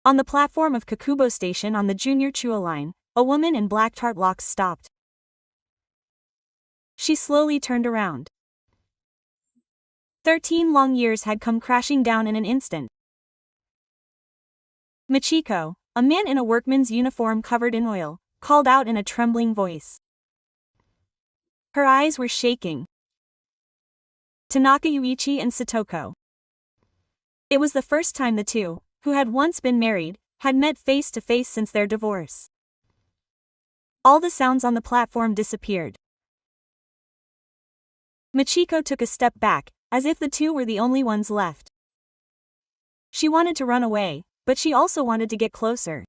On the platform of Kakubo Station on the Junior Chuo line, a woman in black tartlocks stopped. She slowly turned around. 13 long years had come crashing down in an instant. Michiko, a man in a workman's uniform covered in oil, called out in a trembling voice. Her eyes were shaking. Tanaka Yuichi and Satoko. It was the first time the two, who had once been married, had met face to face since their divorce. All the sounds on the platform disappeared. Michiko took a step back, as if the two were the only ones left. She wanted to run away, but she also wanted to get closer.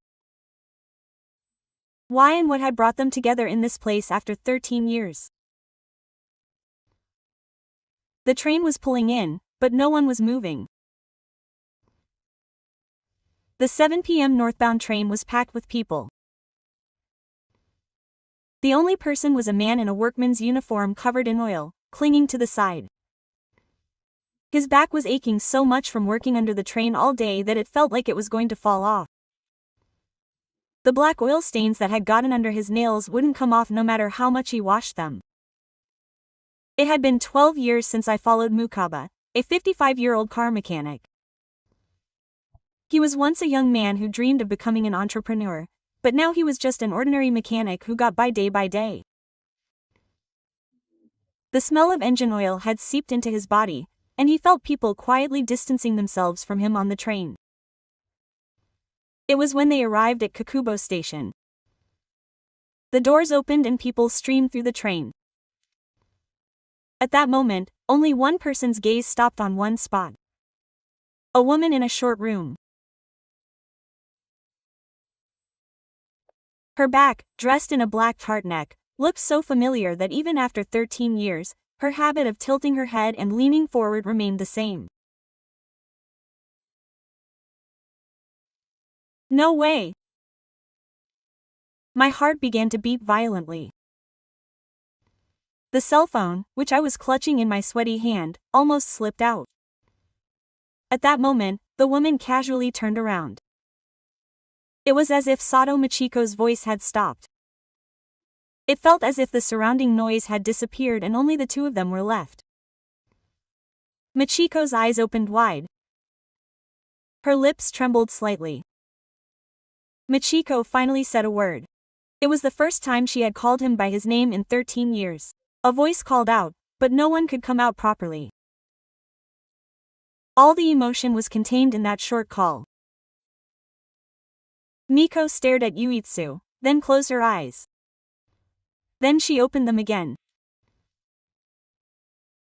Why and what had brought them together in this place after 13 years? The train was pulling in, but no one was moving. The 7 p.m. northbound train was packed with people. The only person was a man in a workman's uniform covered in oil, clinging to the side. His back was aching so much from working under the train all day that it felt like it was going to fall off. The black oil stains that had gotten under his nails wouldn't come off no matter how much he washed them. It had been 12 years since I followed Mukaba, a 55-year-old car mechanic. He was once a young man who dreamed of becoming an entrepreneur, but now he was just an ordinary mechanic who got by day. The smell of engine oil had seeped into his body, and he felt people quietly distancing themselves from him on the train. It was when they arrived at Kakubo Station. The doors opened and people streamed through the train. At that moment, only one person's gaze stopped on one spot. A woman in a short room. Her back, dressed in a black tartneck, looked so familiar that even after 13 years, her habit of tilting her head and leaning forward remained the same. No way! My heart began to beat violently. The cell phone, which I was clutching in my sweaty hand, almost slipped out. At that moment, the woman casually turned around. It was as if Sato Michiko's voice had stopped. It felt as if the surrounding noise had disappeared and only the two of them were left. Michiko's eyes opened wide. Her lips trembled slightly. Michiko finally said a word. It was the first time she had called him by his name in 13 years. A voice called out, but no one could come out properly. All the emotion was contained in that short call. Miko stared at Yuitsu, then closed her eyes. Then she opened them again.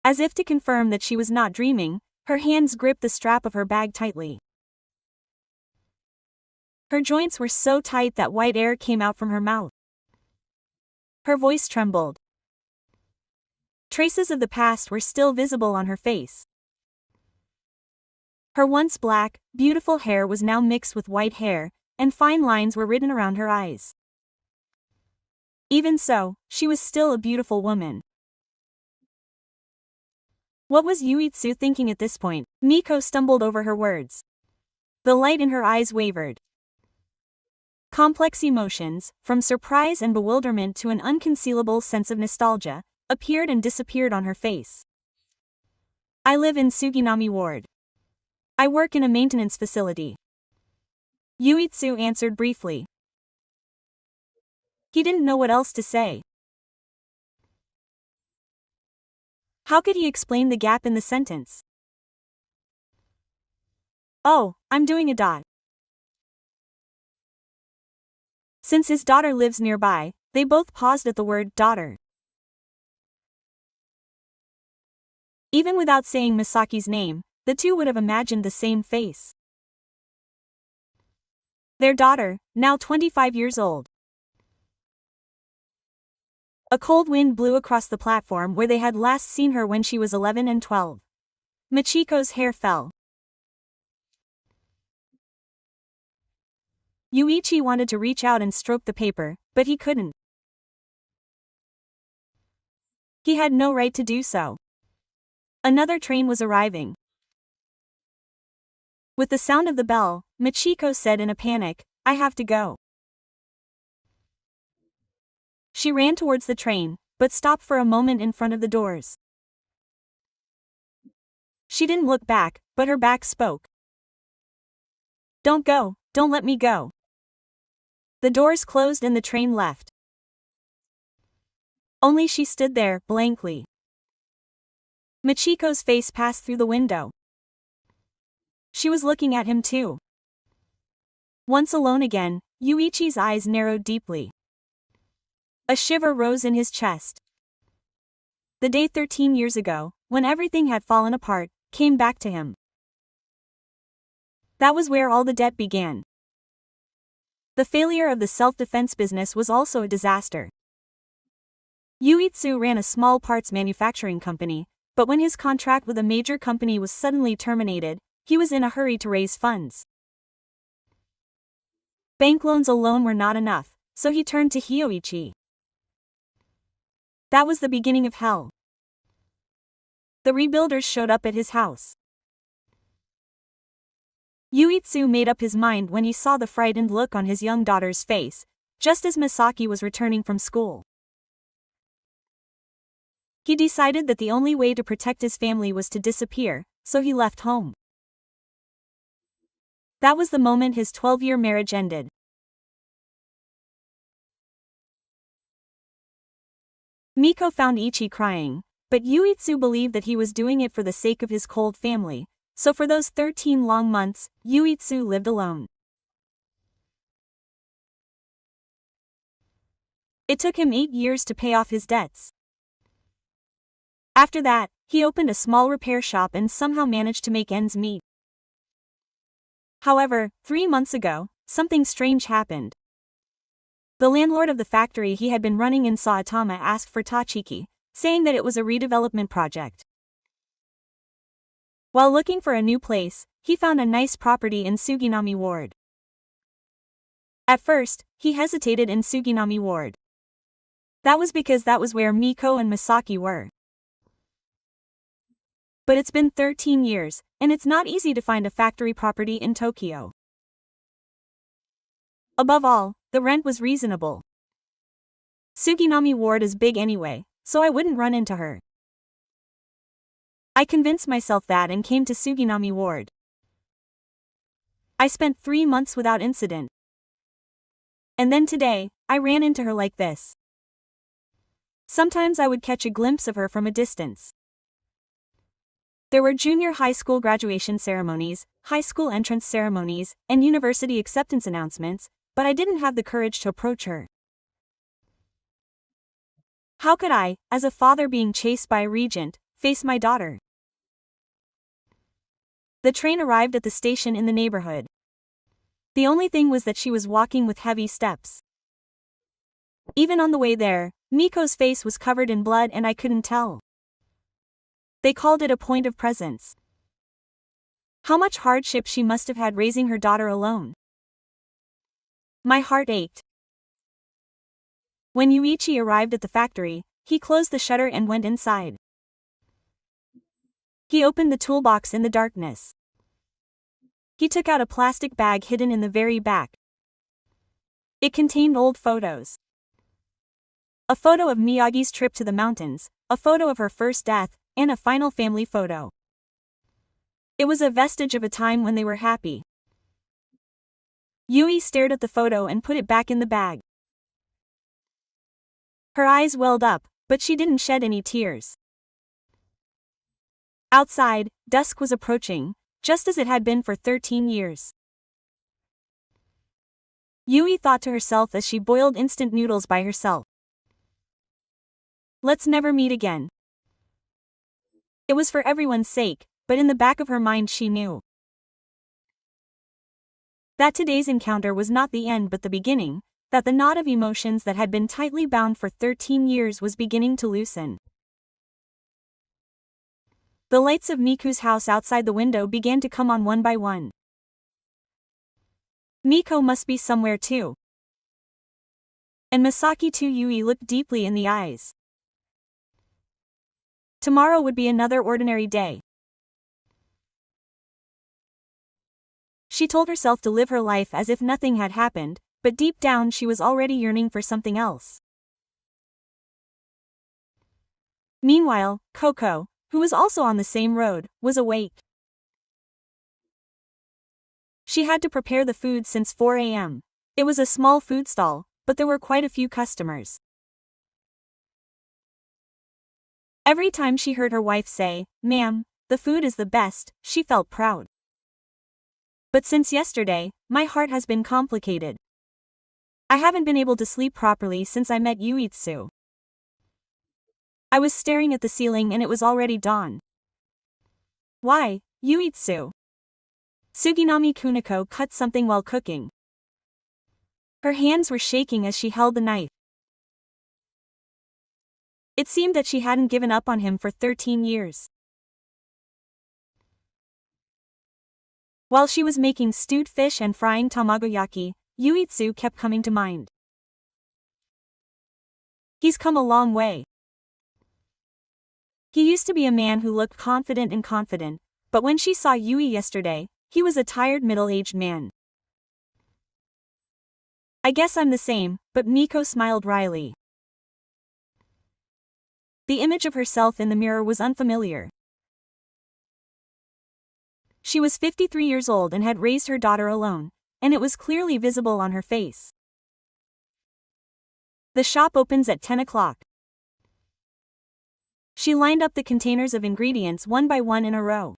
As if to confirm that she was not dreaming, her hands gripped the strap of her bag tightly. Her joints were so tight that white air came out from her mouth. Her voice trembled. Traces of the past were still visible on her face. Her once black, beautiful hair was now mixed with white hair, and fine lines were written around her eyes. Even so, she was still a beautiful woman. What was Yuitsu thinking at this point? Miko stumbled over her words. The light in her eyes wavered. Complex emotions, from surprise and bewilderment to an unconcealable sense of nostalgia, appeared and disappeared on her face. I live in Suginami Ward. I work in a maintenance facility. Yuitsu answered briefly. He didn't know what else to say. How could he explain the gap in the sentence? Oh, I'm doing a dot. Since his daughter lives nearby, they both paused at the word daughter. Even without saying Misaki's name, the two would have imagined the same face. Their daughter, now 25 years old. A cold wind blew across the platform where they had last seen her when she was 11 and 12. Michiko's hair fell. Yuichi wanted to reach out and stroke the paper, but he couldn't. He had no right to do so. Another train was arriving. With the sound of the bell, Michiko said in a panic, "I have to go." She ran towards the train, but stopped for a moment in front of the doors. She didn't look back, but her back spoke. "Don't go, don't let me go." The doors closed and the train left. Only she stood there, blankly. Michiko's face passed through the window. She was looking at him too. Once alone again, Yuichi's eyes narrowed deeply. A shiver rose in his chest. The day 13 years ago, when everything had fallen apart, came back to him. That was where all the debt began. The failure of the self-defense business was also a disaster. Yuitsu ran a small parts manufacturing company, but when his contract with a major company was suddenly terminated, he was in a hurry to raise funds. Bank loans alone were not enough, so he turned to Hyoichi. That was the beginning of hell. The rebuilders showed up at his house. Yuitsu made up his mind when he saw the frightened look on his young daughter's face, just as Misaki was returning from school. He decided that the only way to protect his family was to disappear, so he left home. That was the moment his 12-year marriage ended. Miko found Ichi crying, but Yuitsu believed that he was doing it for the sake of his cold family, so for those 13 long months, Yuitsu lived alone. It took him 8 years to pay off his debts. After that, he opened a small repair shop and somehow managed to make ends meet. However, 3 months ago, something strange happened. The landlord of the factory he had been running in Saitama asked for Tachiki, saying that it was a redevelopment project. While looking for a new place, he found a nice property in Suginami Ward. At first, he hesitated in Suginami Ward. That was because that was where Miko and Misaki were. But it's been 13 years, and it's not easy to find a factory property in Tokyo. Above all, the rent was reasonable. Suginami Ward is big anyway, so I wouldn't run into her. I convinced myself that and came to Suginami Ward. I spent 3 months without incident. And then today, I ran into her like this. Sometimes I would catch a glimpse of her from a distance. There were junior high school graduation ceremonies, high school entrance ceremonies, and university acceptance announcements, but I didn't have the courage to approach her. How could I, as a father being chased by a regent, face my daughter? The train arrived at the station in the neighborhood. The only thing was that she was walking with heavy steps. Even on the way there, Miko's face was covered in blood and I couldn't tell. They called it a point of presence. How much hardship she must have had raising her daughter alone. My heart ached. When Yuichi arrived at the factory, he closed the shutter and went inside. He opened the toolbox in the darkness. He took out a plastic bag hidden in the very back. It contained old photos. A photo of Miyagi's trip to the mountains, a photo of her first death, and a final family photo. It was a vestige of a time when they were happy. Yui stared at the photo and put it back in the bag. Her eyes welled up, but she didn't shed any tears. Outside, dusk was approaching, just as it had been for 13 years. Yui thought to herself as she boiled instant noodles by herself. Let's never meet again. It was for everyone's sake, but in the back of her mind she knew that today's encounter was not the end but the beginning, that the knot of emotions that had been tightly bound for 13 years was beginning to loosen. The lights of Miku's house outside the window began to come on one by one. Miko must be somewhere too. And Misaki too. Yui looked deeply in the eyes. Tomorrow would be another ordinary day. She told herself to live her life as if nothing had happened, but deep down she was already yearning for something else. Meanwhile, Coco, who was also on the same road, was awake. She had to prepare the food since 4 a.m. It was a small food stall, but there were quite a few customers. Every time she heard her wife say, "Ma'am, the food is the best," she felt proud. But since yesterday, my heart has been complicated. I haven't been able to sleep properly since I met Yuitsu. I was staring at the ceiling and it was already dawn. Why, Yuitsu? Suginami Kuniko cut something while cooking. Her hands were shaking as she held the knife. It seemed that she hadn't given up on him for 13 years. While she was making stewed fish and frying tamagoyaki, Yuitsu kept coming to mind. He's come a long way. He used to be a man who looked confident, but when she saw Yui yesterday, he was a tired middle-aged man. I guess I'm the same, but Miko smiled wryly. The image of herself in the mirror was unfamiliar. She was 53 years old and had raised her daughter alone, and it was clearly visible on her face. The shop opens at 10 o'clock. She lined up the containers of ingredients one by one in a row.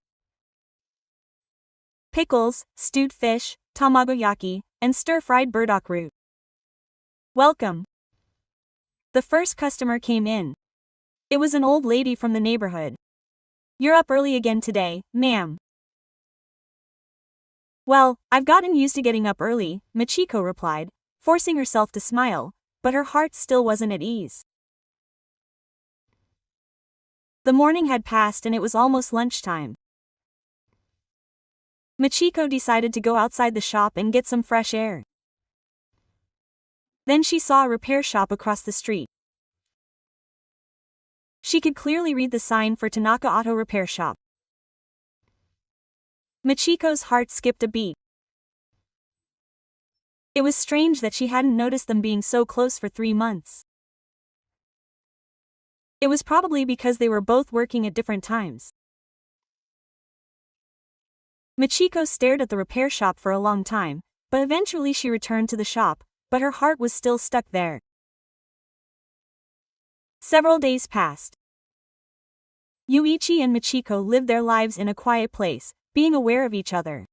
Pickles, stewed fish, tamagoyaki, and stir-fried burdock root. Welcome. The first customer came in. It was an old lady from the neighborhood. You're up early again today, ma'am. Well, I've gotten used to getting up early, Michiko replied, forcing herself to smile, but her heart still wasn't at ease. The morning had passed and it was almost lunchtime. Michiko decided to go outside the shop and get some fresh air. Then she saw a repair shop across the street. She could clearly read the sign for Tanaka Auto Repair Shop. Michiko's heart skipped a beat. It was strange that she hadn't noticed them being so close for 3 months. It was probably because they were both working at different times. Michiko stared at the repair shop for a long time, but eventually she returned to the shop, but her heart was still stuck there. Several days passed. Yuichi and Michiko lived their lives in a quiet place, being aware of each other.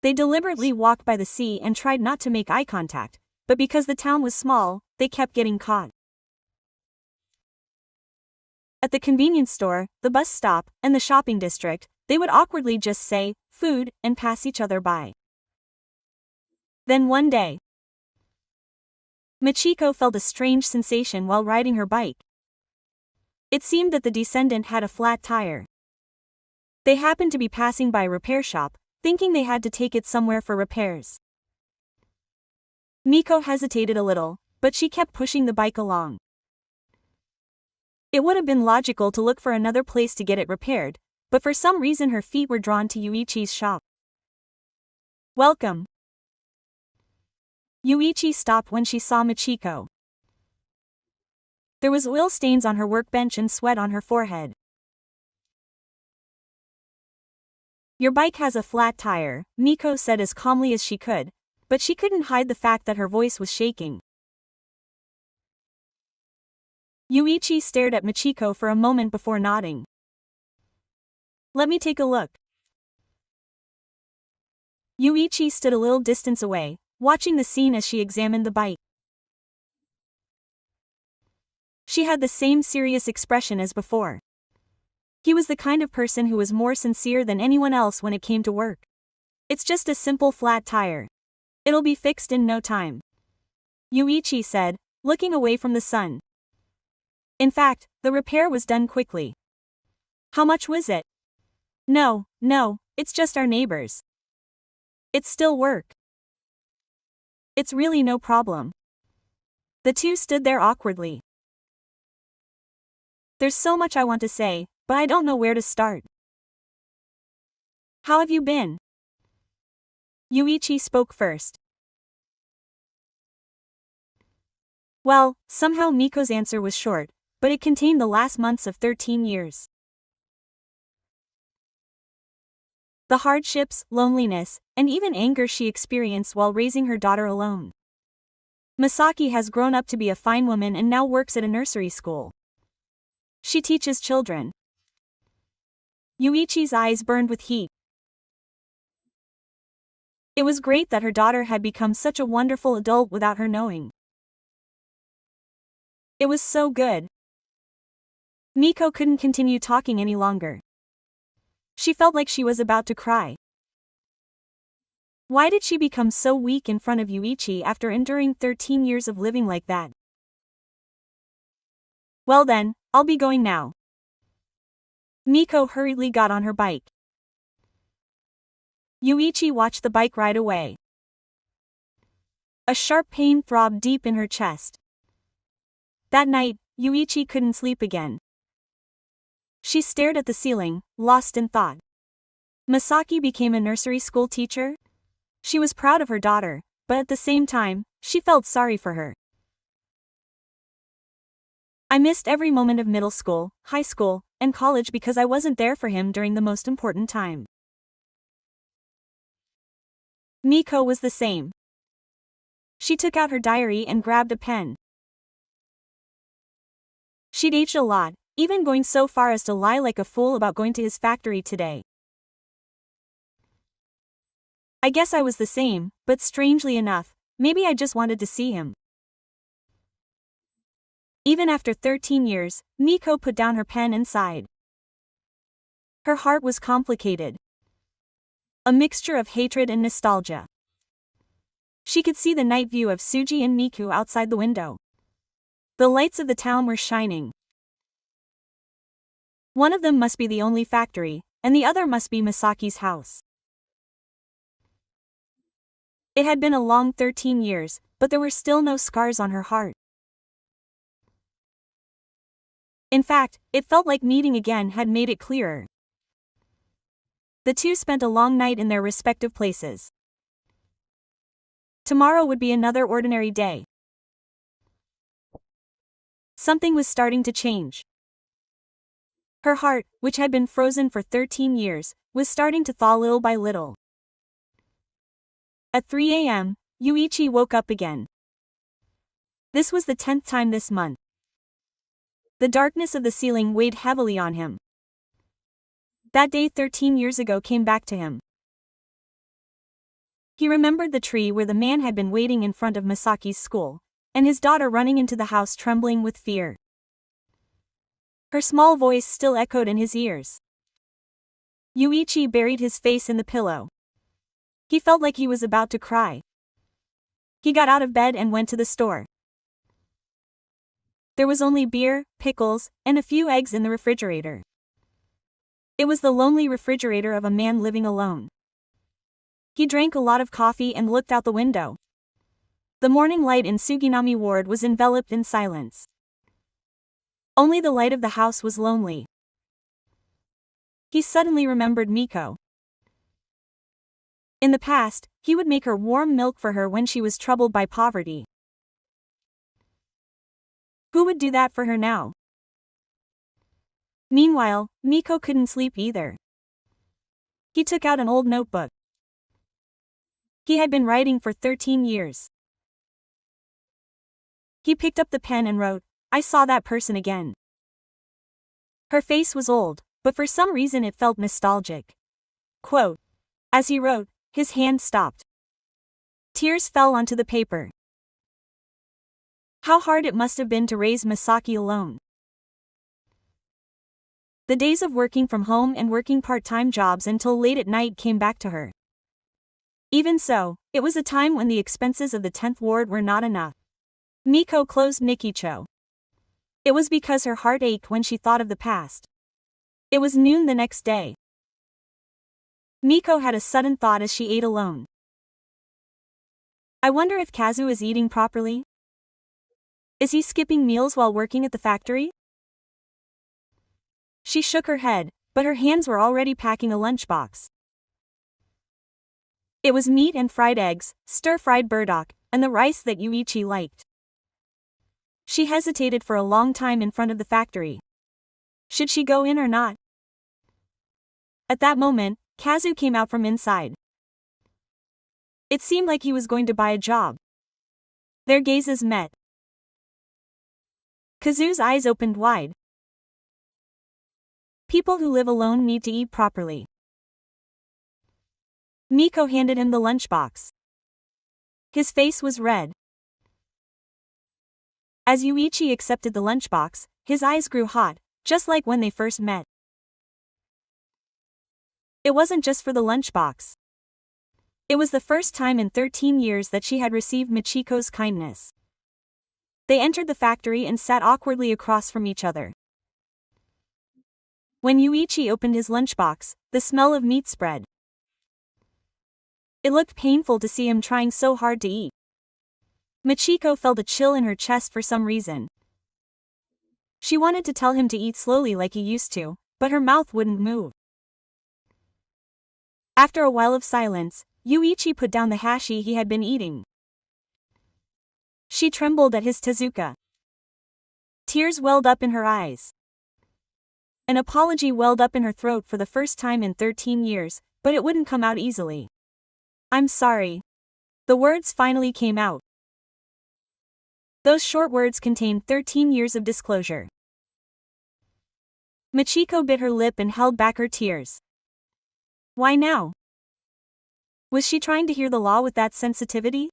They deliberately walked by the sea and tried not to make eye contact, but because the town was small, they kept getting caught. At the convenience store, the bus stop, and the shopping district, they would awkwardly just say, "food," and pass each other by. Then one day, Michiko felt a strange sensation while riding her bike. It seemed that the descendant had a flat tire. They happened to be passing by a repair shop, thinking they had to take it somewhere for repairs. Miko hesitated a little, but she kept pushing the bike along. It would have been logical to look for another place to get it repaired, but for some reason her feet were drawn to Yuichi's shop. Welcome. Yuichi stopped when she saw Michiko. There was oil stains on her workbench and sweat on her forehead. Your bike has a flat tire, Miko said as calmly as she could, but she couldn't hide the fact that her voice was shaking. Yuichi stared at Michiko for a moment before nodding. Let me take a look. Yuichi stood a little distance away, watching the scene as she examined the bike. She had the same serious expression as before. He was the kind of person who was more sincere than anyone else when it came to work. It's just a simple flat tire. It'll be fixed in no time, Yuichi said, looking away from the sun. In fact, the repair was done quickly. How much was it? No, it's just our neighbors. It's still work. It's really no problem. The two stood there awkwardly. There's so much I want to say, but I don't know where to start. How have you been? Yuichi spoke first. Well, somehow Miko's answer was short, but it contained the last months of 13 years. The hardships, loneliness, and even anger she experienced while raising her daughter alone. Masaki has grown up to be a fine woman and now works at a nursery school. She teaches children. Yuichi's eyes burned with heat. It was great that her daughter had become such a wonderful adult without her knowing. It was so good. Miko couldn't continue talking any longer. She felt like she was about to cry. Why did she become so weak in front of Yuichi after enduring 13 years of living like that? Well then, I'll be going now. Miko hurriedly got on her bike. Yuichi watched the bike ride away. A sharp pain throbbed deep in her chest. That night, Yuichi couldn't sleep again. She stared at the ceiling, lost in thought. Masaki became a nursery school teacher? She was proud of her daughter, but at the same time, she felt sorry for her. I missed every moment of middle school, high school, and college because I wasn't there for him during the most important time. Miko was the same. She took out her diary and grabbed a pen. She'd aged a lot, even going so far as to lie like a fool about going to his factory today. I guess I was the same, but strangely enough, maybe I just wanted to see him. Even after 13 years, Miko put down her pen and sighed. Her heart was complicated. A mixture of hatred and nostalgia. She could see the night view of Suji and Miku outside the window. The lights of the town were shining. One of them must be the only factory, and the other must be Masaki's house. It had been a long 13 years, but there were still no scars on her heart. In fact, it felt like meeting again had made it clearer. The two spent a long night in their respective places. Tomorrow would be another ordinary day. Something was starting to change. Her heart, which had been frozen for 13 years, was starting to thaw little by little. At 3 a.m., Yuichi woke up again. This was the 10th time this month. The darkness of the ceiling weighed heavily on him. That day 13 years ago came back to him. He remembered the tree where the man had been waiting in front of Masaki's school, and his daughter running into the house trembling with fear. Her small voice still echoed in his ears. Yuichi buried his face in the pillow. He felt like he was about to cry. He got out of bed and went to the store. There was only beer, pickles, and a few eggs in the refrigerator. It was the lonely refrigerator of a man living alone. He drank a lot of coffee and looked out the window. The morning light in Suginami Ward was enveloped in silence. Only the light of the house was lonely. He suddenly remembered Miko. In the past, he would make her warm milk for her when she was troubled by poverty. Who would do that for her now? Meanwhile, Miko couldn't sleep either. He took out an old notebook. He had been writing for 13 years. He picked up the pen and wrote, "I saw that person again." Her face was old, but for some reason it felt nostalgic. Quote. As he wrote, his hand stopped. Tears fell onto the paper. How hard it must have been to raise Masaki alone. The days of working from home and working part-time jobs until late at night came back to her. Even so, it was a time when the expenses of the 10th ward were not enough. Miko closed Nikicho. It was because her heart ached when she thought of the past. It was noon the next day. Miko had a sudden thought as she ate alone. I wonder if Kazu is eating properly? Is he skipping meals while working at the factory? She shook her head, but her hands were already packing a lunchbox. It was meat and fried eggs, stir-fried burdock, and the rice that Yuichi liked. She hesitated for a long time in front of the factory. Should she go in or not? At that moment, Kazu came out from inside. It seemed like he was going to buy a job. Their gazes met. Kazu's eyes opened wide. People who live alone need to eat properly. Miko handed him the lunchbox. His face was red. As Yuichi accepted the lunchbox, his eyes grew hot, just like when they first met. It wasn't just for the lunchbox. It was the first time in 13 years that she had received Michiko's kindness. They entered the factory and sat awkwardly across from each other. When Yuichi opened his lunchbox, the smell of meat spread. It looked painful to see him trying so hard to eat. Michiko felt a chill in her chest for some reason. She wanted to tell him to eat slowly like he used to, but her mouth wouldn't move. After a while of silence, Yuichi put down the hashi he had been eating. She trembled at his tezuka. Tears welled up in her eyes. An apology welled up in her throat for the first time in 13 years, but it wouldn't come out easily. "I'm sorry." The words finally came out. Those short words contained 13 years of disclosure. Michiko bit her lip and held back her tears. Why now? Was she trying to hear the law with that sensitivity?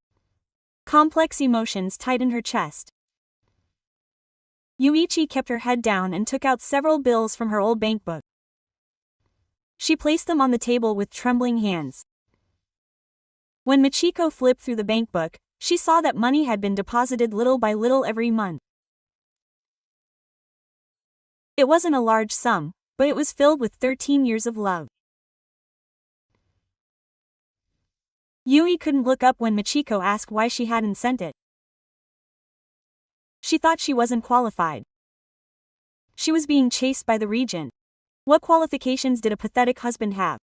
Complex emotions tightened her chest. Yuichi kept her head down and took out several bills from her old bank book. She placed them on the table with trembling hands. When Michiko flipped through the bank book, she saw that money had been deposited little by little every month. It wasn't a large sum, but it was filled with 13 years of love. Yui couldn't look up when Michiko asked why she hadn't sent it. She thought she wasn't qualified. She was being chased by the regent. What qualifications did a pathetic husband have?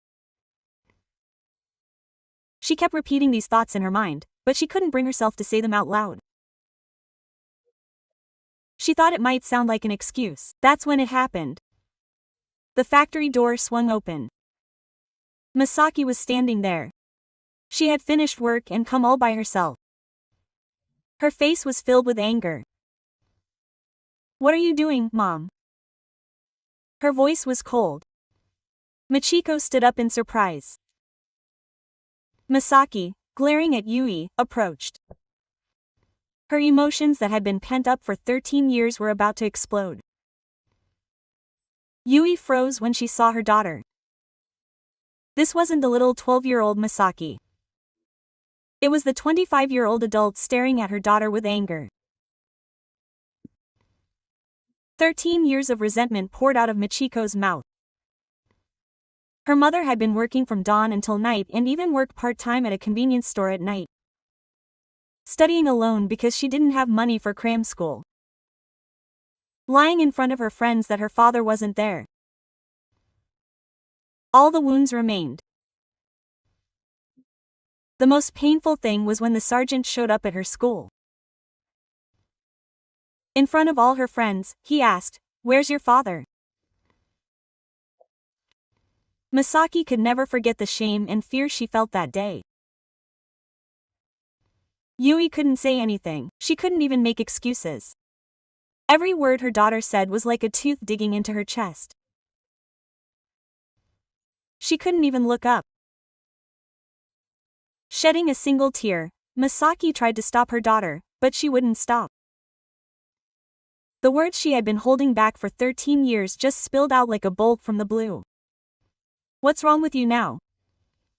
She kept repeating these thoughts in her mind, but she couldn't bring herself to say them out loud. She thought it might sound like an excuse. That's when it happened. The factory door swung open. Masaki was standing there. She had finished work and come all by herself. Her face was filled with anger. "What are you doing, Mom?" Her voice was cold. Michiko stood up in surprise. Masaki, glaring at Yui, approached. Her emotions that had been pent up for 13 years were about to explode. Yui froze when she saw her daughter. This wasn't the little 12-year-old Masaki. It was the 25-year-old adult staring at her daughter with anger. 13 years of resentment poured out of Michiko's mouth. Her mother had been working from dawn until night and even worked part-time at a convenience store at night. Studying alone because she didn't have money for cram school. Lying in front of her friends that her father wasn't there. All the wounds remained. The most painful thing was when the sergeant showed up at her school. In front of all her friends, he asked, "Where's your father?" Masaki could never forget the shame and fear she felt that day. Yui couldn't say anything, she couldn't even make excuses. Every word her daughter said was like a tooth digging into her chest. She couldn't even look up. Shedding a single tear, Masaki tried to stop her daughter, but she wouldn't stop. The words she had been holding back for 13 years just spilled out like a bolt from the blue. "What's wrong with you now?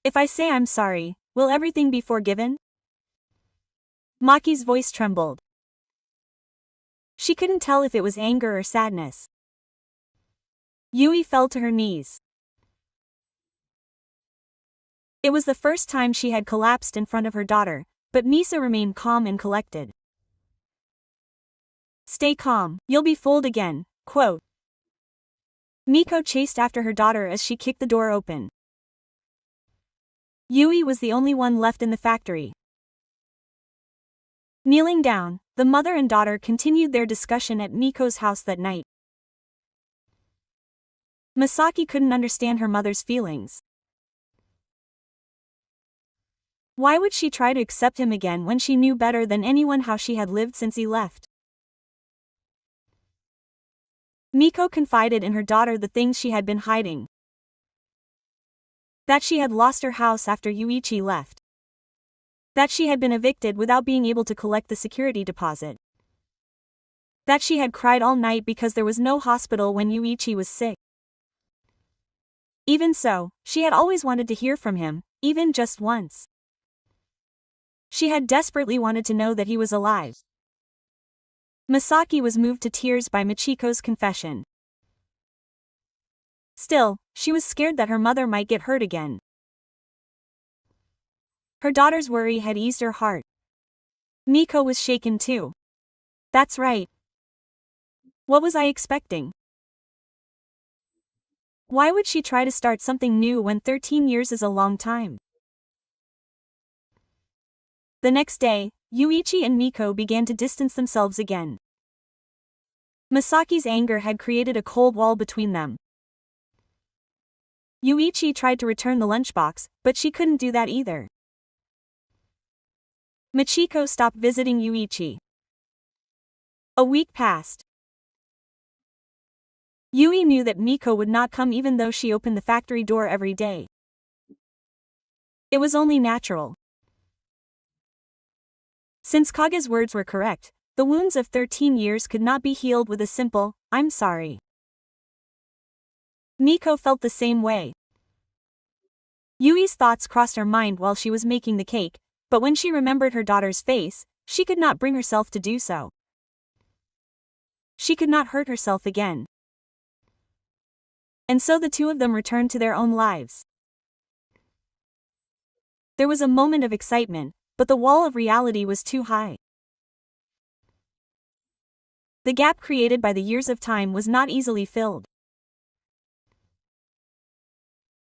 If I say I'm sorry, will everything be forgiven?" Maki's voice trembled. She couldn't tell if it was anger or sadness. Yui fell to her knees. It was the first time she had collapsed in front of her daughter, but Misa remained calm and collected. "Stay calm, you'll be fooled again," quote. Miko chased after her daughter as she kicked the door open. Yui was the only one left in the factory. Kneeling down, the mother and daughter continued their discussion at Miko's house that night. Masaki couldn't understand her mother's feelings. Why would she try to accept him again when she knew better than anyone how she had lived since he left? Miko confided in her daughter the things she had been hiding. That she had lost her house after Yuichi left. That she had been evicted without being able to collect the security deposit. That she had cried all night because there was no hospital when Yuichi was sick. Even so, she had always wanted to hear from him, even just once. She had desperately wanted to know that he was alive. Masaki was moved to tears by Michiko's confession. Still, she was scared that her mother might get hurt again. Her daughter's worry had eased her heart. Miko was shaken too. That's right. What was I expecting? Why would she try to start something new when 13 years is a long time? The next day, Yuichi and Miko began to distance themselves again. Masaki's anger had created a cold wall between them. Yuichi tried to return the lunchbox, but she couldn't do that either. Michiko stopped visiting Yuichi. A week passed. Yui knew that Miko would not come even though she opened the factory door every day. It was only natural. Since Kage's words were correct, the wounds of 13 years could not be healed with a simple, "I'm sorry." Miko felt the same way. Yui's thoughts crossed her mind while she was making the cake, but when she remembered her daughter's face, she could not bring herself to do so. She could not hurt herself again. And so the two of them returned to their own lives. There was a moment of excitement, but the wall of reality was too high. The gap created by the years of time was not easily filled.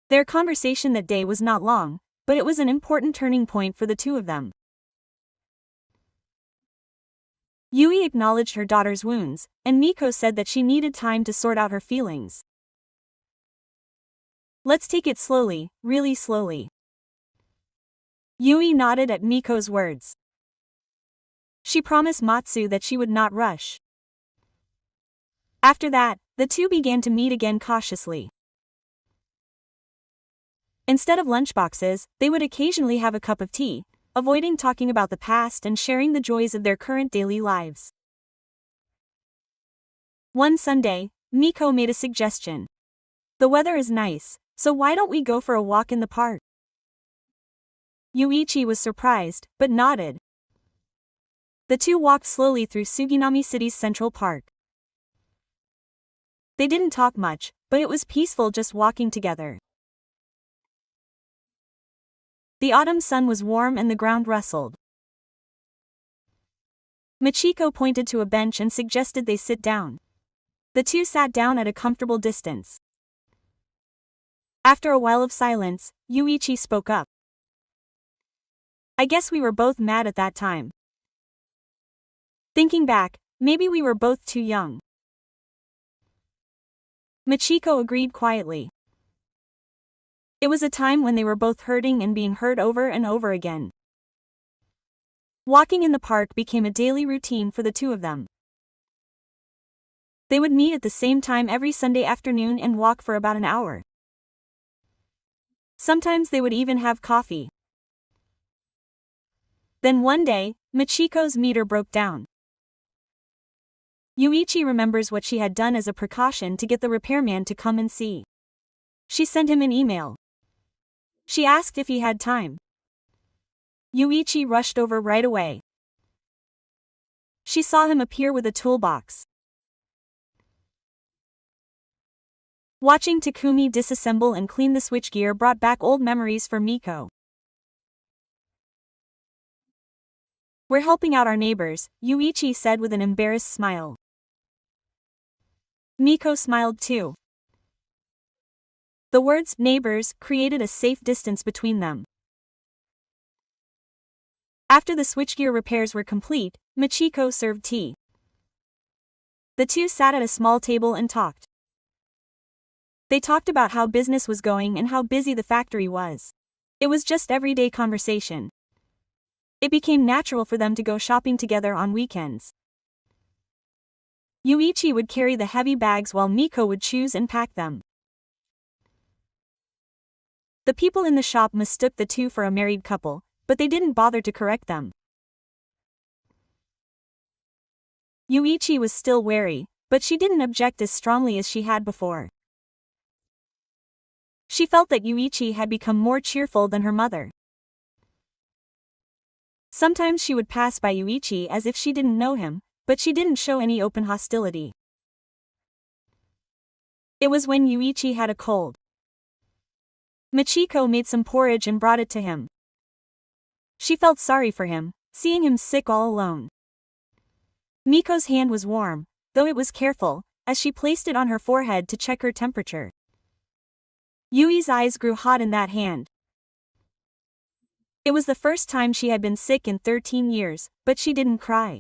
Their conversation that day was not long, but it was an important turning point for the two of them. Yui acknowledged her daughter's wounds, and Miko said that she needed time to sort out her feelings. Let's take it slowly, really slowly. Yui nodded at Miko's words. She promised Matsu that she would not rush. After that, the two began to meet again cautiously. Instead of lunchboxes, they would occasionally have a cup of tea, avoiding talking about the past and sharing the joys of their current daily lives. One Sunday, Miko made a suggestion. The weather is nice, so why don't we go for a walk in the park? Yuichi was surprised, but nodded. The two walked slowly through Suginami City's Central Park. They didn't talk much, but it was peaceful just walking together. The autumn sun was warm and the ground rustled. Michiko pointed to a bench and suggested they sit down. The two sat down at a comfortable distance. After a while of silence, Yuichi spoke up. I guess we were both mad at that time. Thinking back, maybe we were both too young. Michiko agreed quietly. It was a time when they were both hurting and being hurt over and over again. Walking in the park became a daily routine for the two of them. They would meet at the same time every Sunday afternoon and walk for about an hour. Sometimes they would even have coffee. Then one day, Michiko's meter broke down. Yuichi remembers what she had done as a precaution to get the repairman to come and see. She sent him an email. She asked if he had time. Yuichi rushed over right away. She saw him appear with a toolbox. Watching Takumi disassemble and clean the switchgear brought back old memories for Miko. We're helping out our neighbors, Yuichi said with an embarrassed smile. Miko smiled too. The words neighbors created a safe distance between them. After the switchgear repairs were complete, Michiko served tea. The two sat at a small table and talked. They talked about how business was going and how busy the factory was. It was just everyday conversation. It became natural for them to go shopping together on weekends. Yuichi would carry the heavy bags while Miko would choose and pack them. The people in the shop mistook the two for a married couple, but they didn't bother to correct them. Yuichi was still wary, but she didn't object as strongly as she had before. She felt that Yuichi had become more cheerful than her mother. Sometimes she would pass by Yuichi as if she didn't know him, but she didn't show any open hostility. It was when Yuichi had a cold. Michiko made some porridge and brought it to him. She felt sorry for him, seeing him sick all alone. Miko's hand was warm, though it was careful, as she placed it on her forehead to check her temperature. Yui's eyes grew hot in that hand. It was the first time she had been sick in 13 years, but she didn't cry.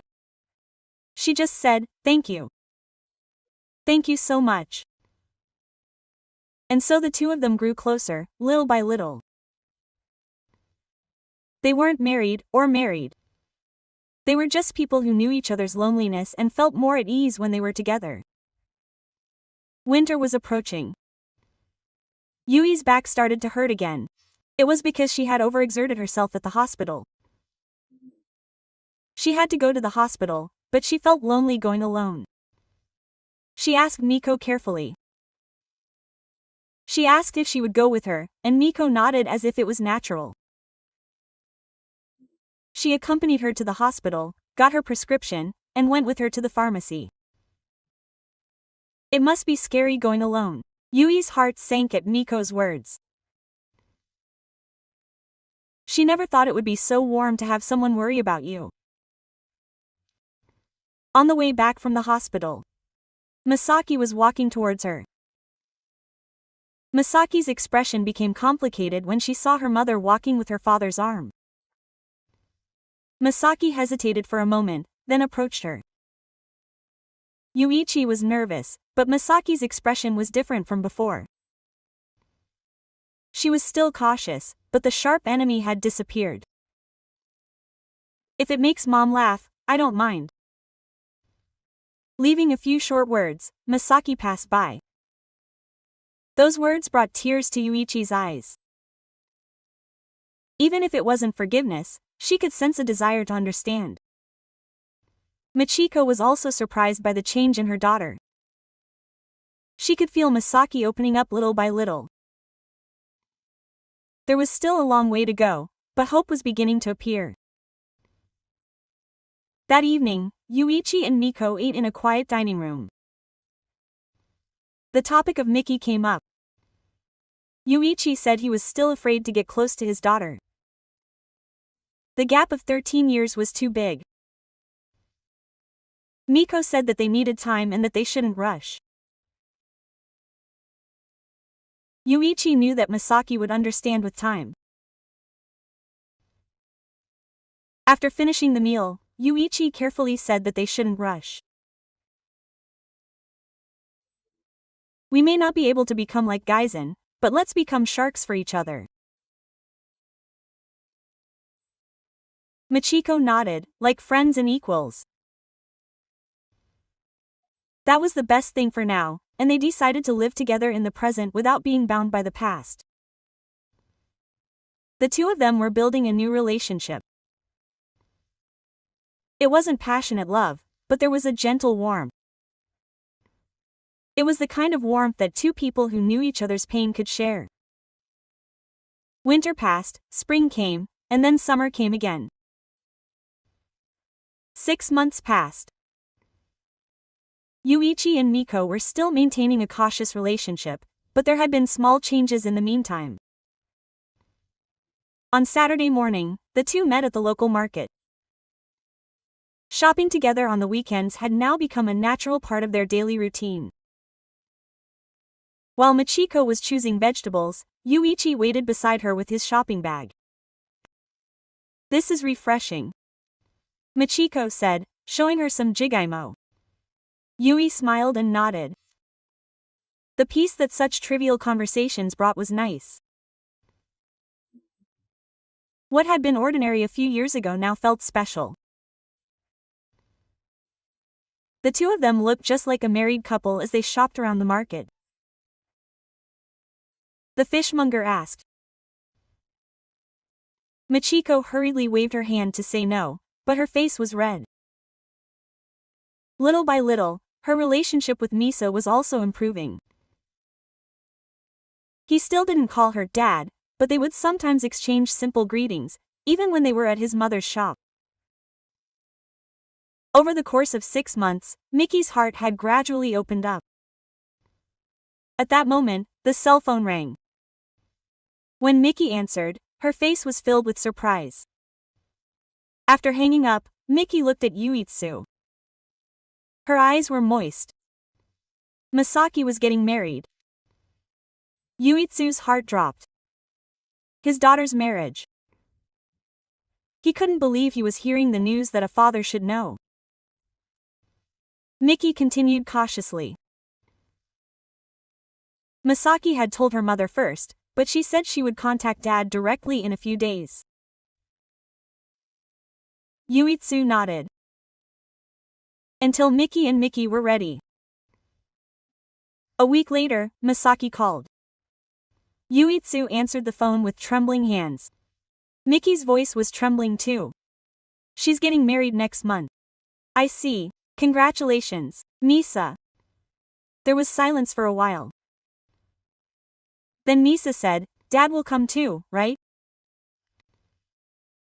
She just said, "Thank you. Thank you so much." And so the two of them grew closer, little by little. They weren't married. They were just people who knew each other's loneliness and felt more at ease when they were together. Winter was approaching. Yui's back started to hurt again. It was because she had overexerted herself at the hospital. She had to go to the hospital, but she felt lonely going alone. She asked Miko carefully. She asked if she would go with her, and Miko nodded as if it was natural. She accompanied her to the hospital, got her prescription, and went with her to the pharmacy. It must be scary going alone. Yui's heart sank at Miko's words. She never thought it would be so warm to have someone worry about you. On the way back from the hospital, Masaki was walking towards her. Masaki's expression became complicated when she saw her mother walking with her father's arm. Masaki hesitated for a moment, then approached her. Yuichi was nervous, but Masaki's expression was different from before. She was still cautious, but the sharp enemy had disappeared. "If it makes Mom laugh, I don't mind." Leaving a few short words, Masaki passed by. Those words brought tears to Yuichi's eyes. Even if it wasn't forgiveness, she could sense a desire to understand. Michiko was also surprised by the change in her daughter. She could feel Masaki opening up little by little. There was still a long way to go, but hope was beginning to appear. That evening, Yuichi and Miko ate in a quiet dining room. The topic of Miki came up. Yuichi said he was still afraid to get close to his daughter. The gap of 13 years was too big. Miko said that they needed time and that they shouldn't rush. Yuichi knew that Masaki would understand with time. After finishing the meal, Yuichi carefully said that they shouldn't rush. "We may not be able to become like Gaisen, but let's become sharks for each other." Michiko nodded, like friends and equals. That was the best thing for now, and they decided to live together in the present without being bound by the past. The two of them were building a new relationship. It wasn't passionate love, but there was a gentle warmth. It was the kind of warmth that two people who knew each other's pain could share. Winter passed, spring came, and then summer came again. 6 months passed. Yuichi and Miko were still maintaining a cautious relationship, but there had been small changes in the meantime. On Saturday morning, the two met at the local market. Shopping together on the weekends had now become a natural part of their daily routine. While Michiko was choosing vegetables, Yuichi waited beside her with his shopping bag. This is refreshing, Michiko said, showing her some jigaimo. Yui smiled and nodded. The peace that such trivial conversations brought was nice. What had been ordinary a few years ago now felt special. The two of them looked just like a married couple as they shopped around the market. The fishmonger asked. Michiko hurriedly waved her hand to say no, but her face was red. Little by little, her relationship with Misa was also improving. He still didn't call her dad, but they would sometimes exchange simple greetings, even when they were at his mother's shop. Over the course of 6 months, Mickey's heart had gradually opened up. At that moment, the cell phone rang. When Mickey answered, her face was filled with surprise. After hanging up, Mickey looked at Yuitsu. Her eyes were moist. Masaki was getting married. Yuitsu's heart dropped. His daughter's marriage. He couldn't believe he was hearing the news that a father should know. Mickey continued cautiously. Masaki had told her mother first, but she said she would contact Dad directly in a few days. Yuitsu nodded. Until Mickey and Mickey were ready. A week later, Masaki called. Yuitsu answered the phone with trembling hands. Mickey's voice was trembling too. She's getting married next month. I see. Congratulations, Misa. There was silence for a while. Then Misa said, Dad will come too, right?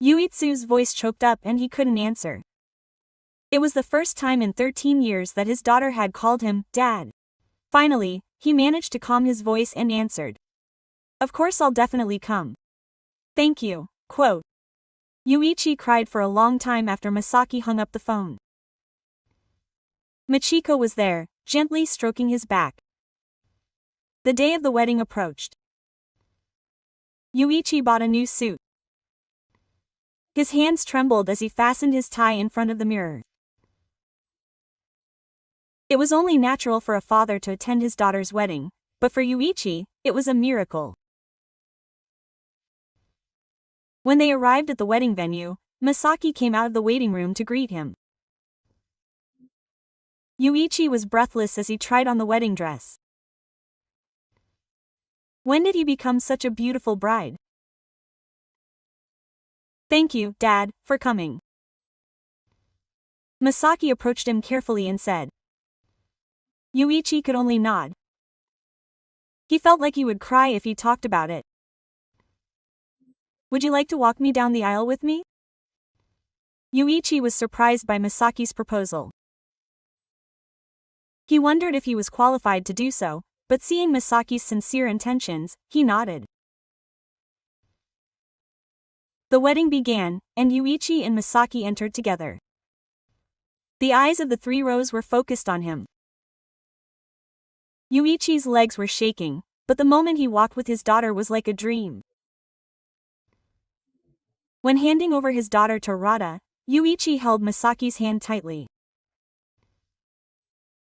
Yuitsu's voice choked up and he couldn't answer. It was the first time in 13 years that his daughter had called him Dad. Finally, he managed to calm his voice and answered. Of course I'll definitely come. Thank you, quote. Yuichi cried for a long time after Masaki hung up the phone. Michiko was there, gently stroking his back. The day of the wedding approached. Yuichi bought a new suit. His hands trembled as he fastened his tie in front of the mirror. It was only natural for a father to attend his daughter's wedding, but for Yuichi, it was a miracle. When they arrived at the wedding venue, Masaki came out of the waiting room to greet him. Yuichi was breathless as he tried on the wedding dress. When did he become such a beautiful bride? Thank you, Dad, for coming. Masaki approached him carefully and said. Yuichi could only nod. He felt like he would cry if he talked about it. Would you like to walk me down the aisle with me? Yuichi was surprised by Masaki's proposal. He wondered if he was qualified to do so, but seeing Masaki's sincere intentions, he nodded. The wedding began, and Yuichi and Masaki entered together. The eyes of the 3 rows were focused on him. Yuichi's legs were shaking, but the moment he walked with his daughter was like a dream. When handing over his daughter to Rada, Yuichi held Masaki's hand tightly.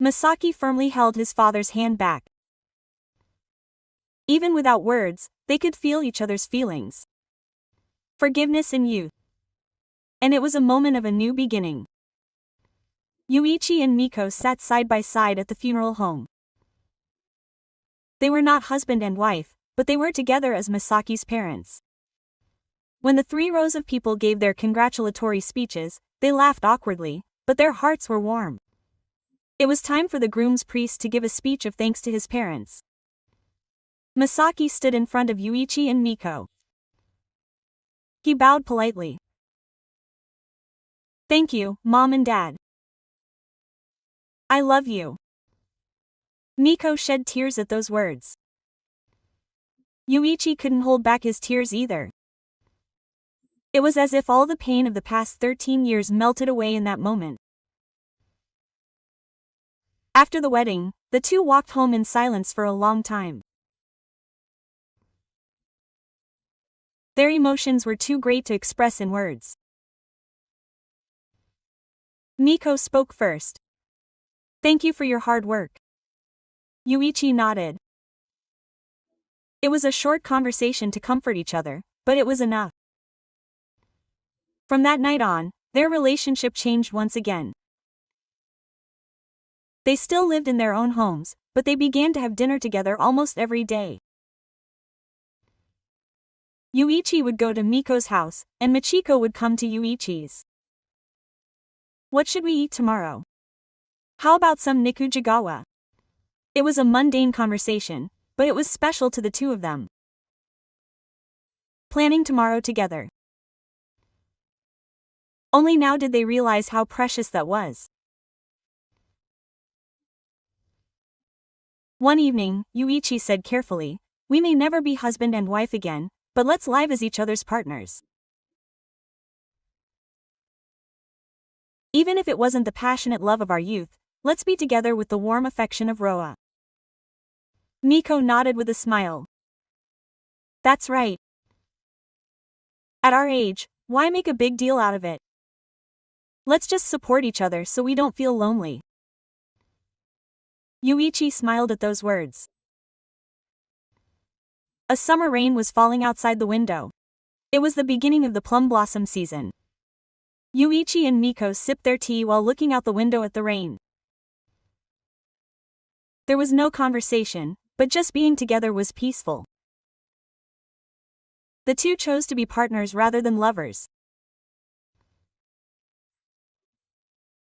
Masaki firmly held his father's hand back. Even without words, they could feel each other's feelings. Forgiveness and youth. And it was a moment of a new beginning. Yuichi and Miko sat side by side at the funeral home. They were not husband and wife, but they were together as Masaki's parents. When the 3 rows of people gave their congratulatory speeches, they laughed awkwardly, but their hearts were warm. It was time for the groom's priest to give a speech of thanks to his parents. Masaki stood in front of Yuichi and Miko. He bowed politely. Thank you, Mom and Dad. I love you. Miko shed tears at those words. Yuichi couldn't hold back his tears either. It was as if all the pain of the past 13 years melted away in that moment. After the wedding, the two walked home in silence for a long time. Their emotions were too great to express in words. Miko spoke first. "Thank you for your hard work." Yuichi nodded. It was a short conversation to comfort each other, but it was enough. From that night on, their relationship changed once again. They still lived in their own homes, but they began to have dinner together almost every day. Yuichi would go to Miko's house, and Michiko would come to Yuichi's. "What should we eat tomorrow? How about some nikujigawa?" It was a mundane conversation, but it was special to the two of them. Planning tomorrow together. Only now did they realize how precious that was. One evening, Yuichi said carefully, "We may never be husband and wife again, but let's live as each other's partners. Even if it wasn't the passionate love of our youth, let's be together with the warm affection of Roa." Miko nodded with a smile. "That's right. At our age, why make a big deal out of it? Let's just support each other so we don't feel lonely." Yuichi smiled at those words. A summer rain was falling outside the window. It was the beginning of the plum blossom season. Yuichi and Miko sipped their tea while looking out the window at the rain. There was no conversation, but just being together was peaceful. The two chose to be partners rather than lovers.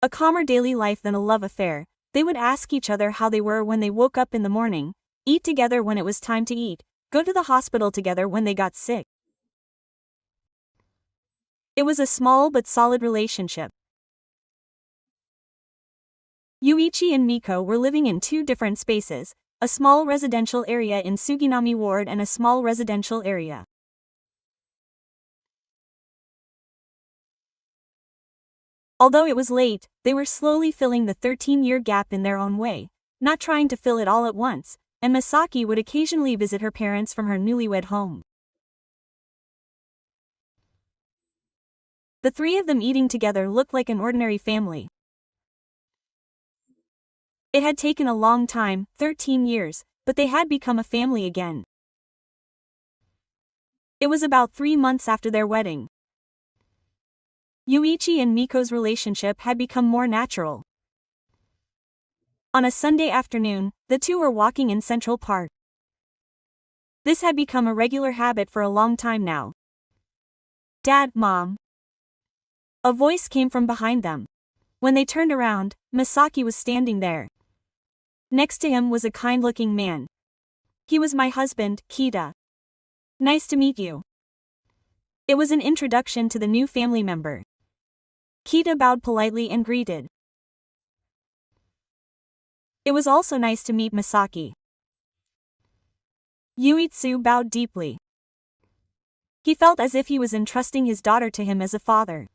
A calmer daily life than a love affair. They would ask each other how they were when they woke up in the morning, eat together when it was time to eat, go to the hospital together when they got sick. It was a small but solid relationship. Yuichi and Miko were living in two different spaces, a small residential area in Suginami Ward and a small residential area. Although it was late, they were slowly filling the 13-year gap in their own way, not trying to fill it all at once, and Masaki would occasionally visit her parents from her newlywed home. The three of them eating together looked like an ordinary family. It had taken a long time, 13 years, but they had become a family again. It was about 3 months after their wedding. Yuichi and Miko's relationship had become more natural. On a Sunday afternoon, the two were walking in Central Park. This had become a regular habit for a long time now. "Dad, Mom." A voice came from behind them. When they turned around, Masaki was standing there. Next to him was a kind-looking man. "He was my husband, Kita. Nice to meet you." It was an introduction to the new family member. Kita bowed politely and greeted. It was also nice to meet Masaki. Yuitsu bowed deeply. He felt as if he was entrusting his daughter to him as a father.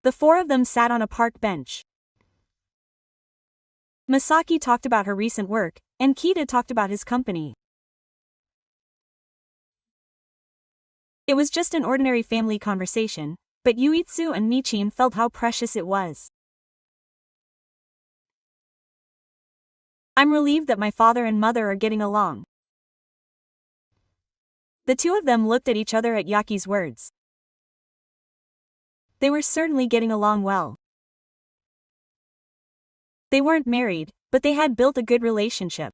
The four of them sat on a park bench. Masaki talked about her recent work, and Kita talked about his company. It was just an ordinary family conversation, but Yuitsu and Michin felt how precious it was. "I'm relieved that my father and mother are getting along." The two of them looked at each other at Yaki's words. They were certainly getting along well. They weren't married, but they had built a good relationship.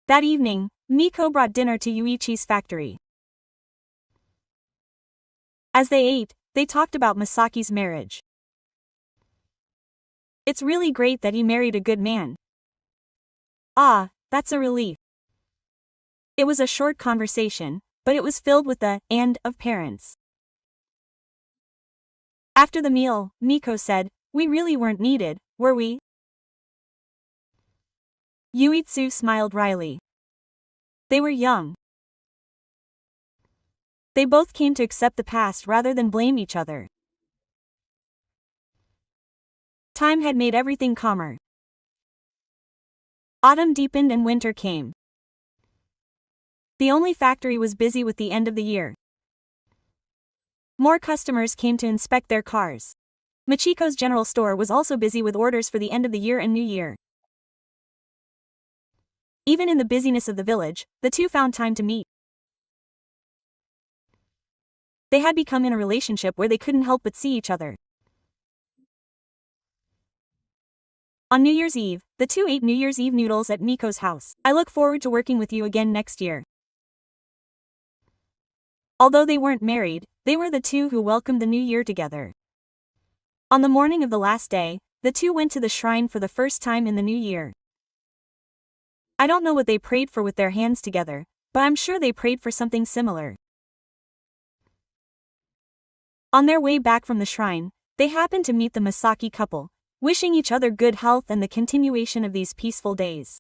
That evening, Miko brought dinner to Yuichi's factory. As they ate, they talked about Masaki's marriage. "It's really great that he married a good man." "Ah, that's a relief." It was a short conversation, but it was filled with the "and" of parents. After the meal, Miko said, "We really weren't needed, were we?" Yuitsu smiled wryly. They were young. They both came to accept the past rather than blame each other. Time had made everything calmer. Autumn deepened and winter came. The only factory was busy with the end of the year. More customers came to inspect their cars. Michiko's general store was also busy with orders for the end of the year and New Year. Even in the busyness of the village, the two found time to meet. They had become in a relationship where they couldn't help but see each other. On New Year's Eve, the two ate New Year's Eve noodles at Miko's house. I look forward to working with you again next year. Although they weren't married, they were the two who welcomed the new year together. On the morning of the last day, the two went to the shrine for the first time in the new year. I don't know what they prayed for with their hands together, but I'm sure they prayed for something similar. On their way back from the shrine, they happened to meet the Masaki couple, wishing each other good health and the continuation of these peaceful days.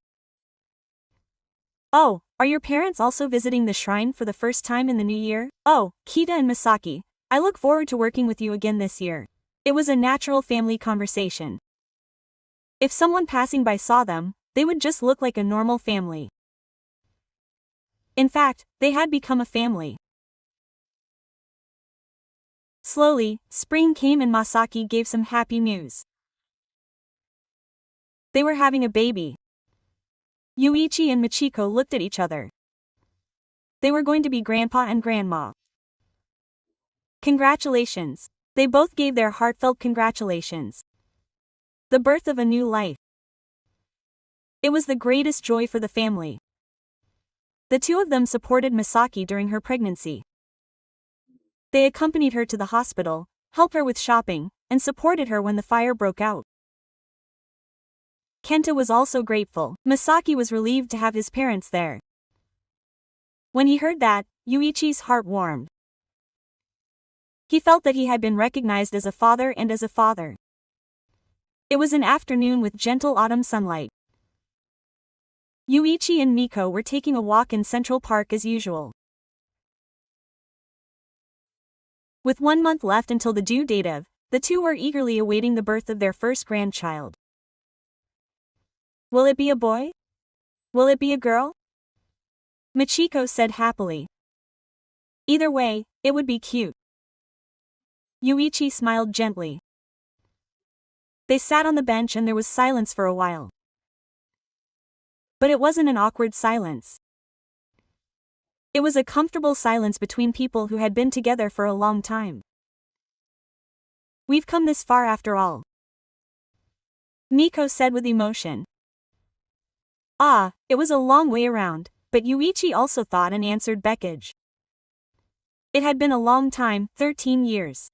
Oh, are your parents also visiting the shrine for the first time in the new year? Oh, Kita and Masaki, I look forward to working with you again this year. It was a natural family conversation. If someone passing by saw them, they would just look like a normal family. In fact, they had become a family. Slowly, spring came and Masaki gave some happy news. They were having a baby. Yuichi and Michiko looked at each other. They were going to be grandpa and grandma. Congratulations. They both gave their heartfelt congratulations. The birth of a new life. It was the greatest joy for the family. The two of them supported Masaki during her pregnancy. They accompanied her to the hospital, helped her with shopping, and supported her when the fire broke out. Kenta was also grateful. Masaki was relieved to have his parents there. When he heard that, Yuichi's heart warmed. He felt that he had been recognized as a father and as a father. It was an afternoon with gentle autumn sunlight. Yuichi and Miko were taking a walk in Central Park as usual. With 1 month left until the due date of, the two were eagerly awaiting the birth of their first grandchild. Will it be a boy? Will it be a girl? Michiko said happily. Either way, it would be cute. Yuichi smiled gently. They sat on the bench and there was silence for a while. But it wasn't an awkward silence. It was a comfortable silence between people who had been together for a long time. We've come this far after all. Miko said with emotion. Ah, it was a long way around, but Yuichi also thought and answered Beckage. It had been a long time, 13 years.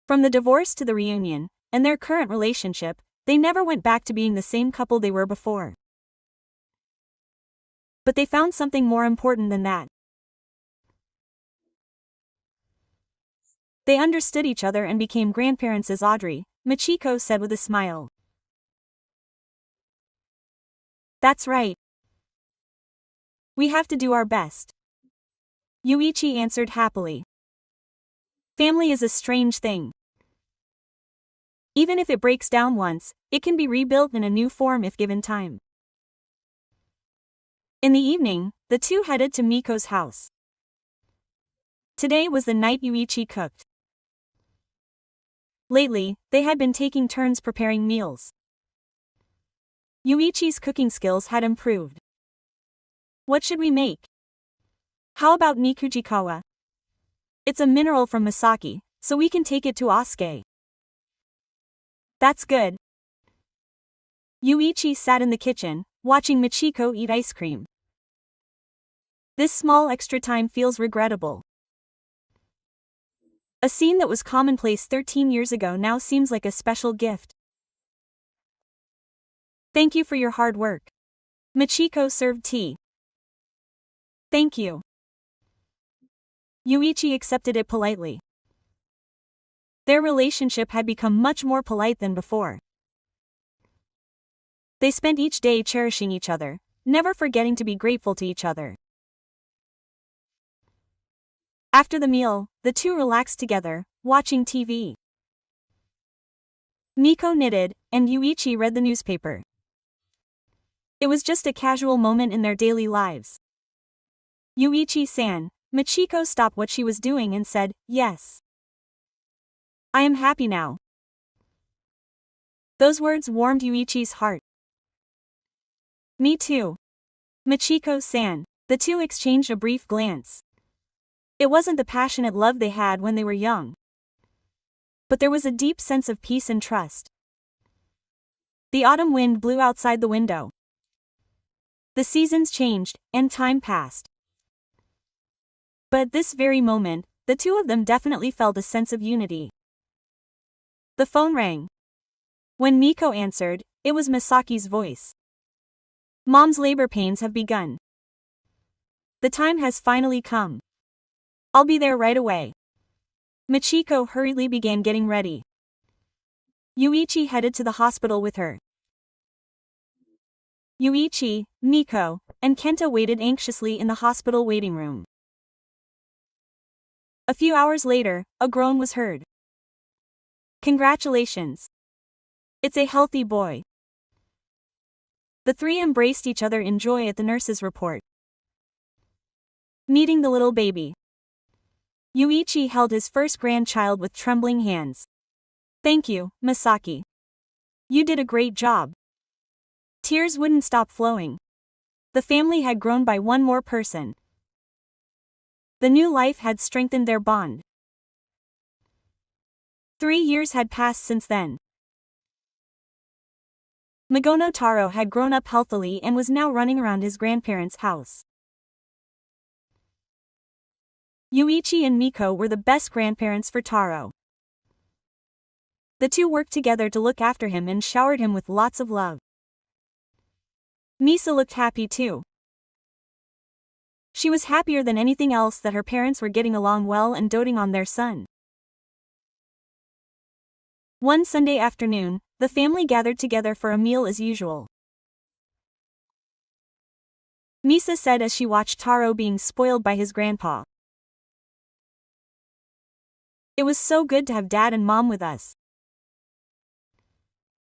From the divorce to the reunion, and their current relationship, they never went back to being the same couple they were before. But they found something more important than that. They understood each other and became grandparents as Audrey, Michiko said with a smile. That's right. We have to do our best. Yuichi answered happily. Family is a strange thing. Even if it breaks down once, it can be rebuilt in a new form if given time. In the evening, the two headed to Miko's house. Today was the night Yuichi cooked. Lately, they had been taking turns preparing meals. Yuichi's cooking skills had improved. What should we make? How about Nikujikawa? It's a mineral from Masaki, so we can take it to Asuke. That's good. Yuichi sat in the kitchen, watching Michiko eat ice cream. This small extra time feels regrettable. A scene that was commonplace 13 years ago now seems like a special gift. Thank you for your hard work. Michiko served tea. Thank you. Yuichi accepted it politely. Their relationship had become much more polite than before. They spent each day cherishing each other, never forgetting to be grateful to each other. After the meal, the two relaxed together, watching TV. Miko knitted, and Yuichi read the newspaper. It was just a casual moment in their daily lives. Yuichi-san, Michiko stopped what she was doing and said, "Yes. I am happy now." Those words warmed Yuichi's heart. "Me too. Michiko-san." The two exchanged a brief glance. It wasn't the passionate love they had when they were young, but there was a deep sense of peace and trust. The autumn wind blew outside the window. The seasons changed, and time passed. But at this very moment, the two of them definitely felt a sense of unity. The phone rang. When Miko answered, it was Masaki's voice. "Mom's labor pains have begun. The time has finally come. I'll be there right away." Michiko hurriedly began getting ready. Yuichi headed to the hospital with her. Yuichi, Miko, and Kenta waited anxiously in the hospital waiting room. A few hours later, a groan was heard. "Congratulations. It's a healthy boy." The three embraced each other in joy at the nurse's report. Meeting the little baby, Yuichi held his first grandchild with trembling hands. "Thank you, Masaki. You did a great job." Tears wouldn't stop flowing. The family had grown by one more person. The new life had strengthened their bond. 3 years had passed since then. Magono Taro had grown up healthily and was now running around his grandparents' house. Yuichi and Miko were the best grandparents for Taro. The two worked together to look after him and showered him with lots of love. Misa looked happy too. She was happier than anything else that her parents were getting along well and doting on their son. One Sunday afternoon, the family gathered together for a meal as usual. Misa said as she watched Taro being spoiled by his grandpa, "It was so good to have Dad and Mom with us."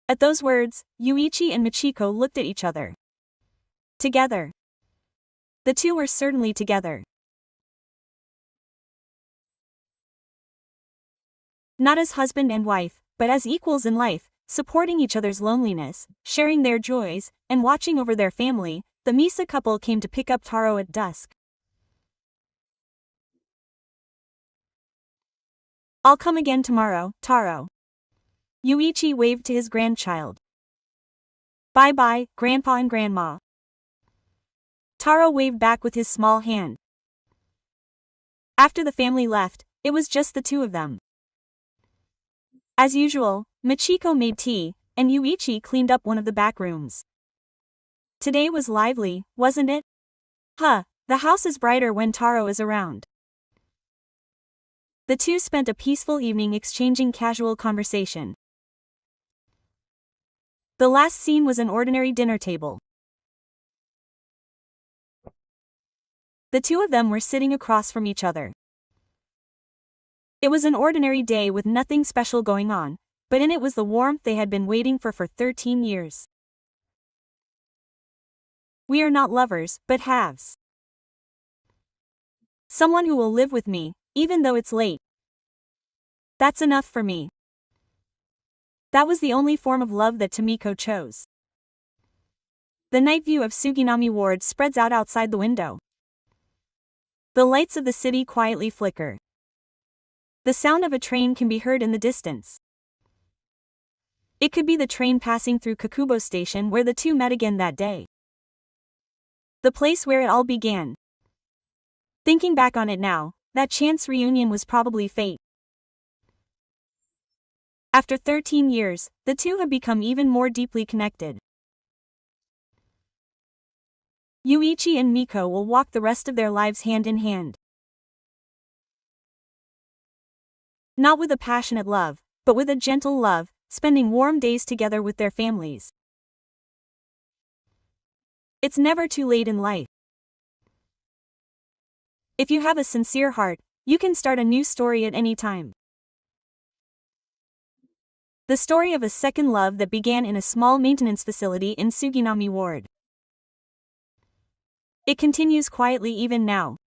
At those words, Yuichi and Michiko looked at each other. Together. The two were certainly together. Not as husband and wife, but as equals in life, supporting each other's loneliness, sharing their joys, and watching over their family. The Misa couple came to pick up Taro at dusk. "I'll come again tomorrow, Taro." Yuichi waved to his grandchild. "Bye-bye, Grandpa and Grandma." Taro waved back with his small hand. After the family left, it was just the two of them. As usual, Michiko made tea, and Yuichi cleaned up one of the back rooms. Today was lively, wasn't it? The house is brighter when Taro is around. The two spent a peaceful evening exchanging casual conversation. The last scene was an ordinary dinner table. The two of them were sitting across from each other. It was an ordinary day with nothing special going on, but in it was the warmth they had been waiting for 13 years. "We are not lovers, but halves. Someone who will live with me, even though it's late. That's enough for me." That was the only form of love that Tomiko chose. The night view of Suginami Ward spreads out outside the window. The lights of the city quietly flicker. The sound of a train can be heard in the distance. It could be the train passing through Kakubo Station where the two met again that day. The place where it all began. Thinking back on it now, that chance reunion was probably fate. After 13 years, the two have become even more deeply connected. Yuichi and Miko will walk the rest of their lives hand in hand. Not with a passionate love, but with a gentle love, spending warm days together with their families. It's never too late in life. If you have a sincere heart, you can start a new story at any time. The story of a second love that began in a small maintenance facility in Suginami Ward. It continues quietly even now,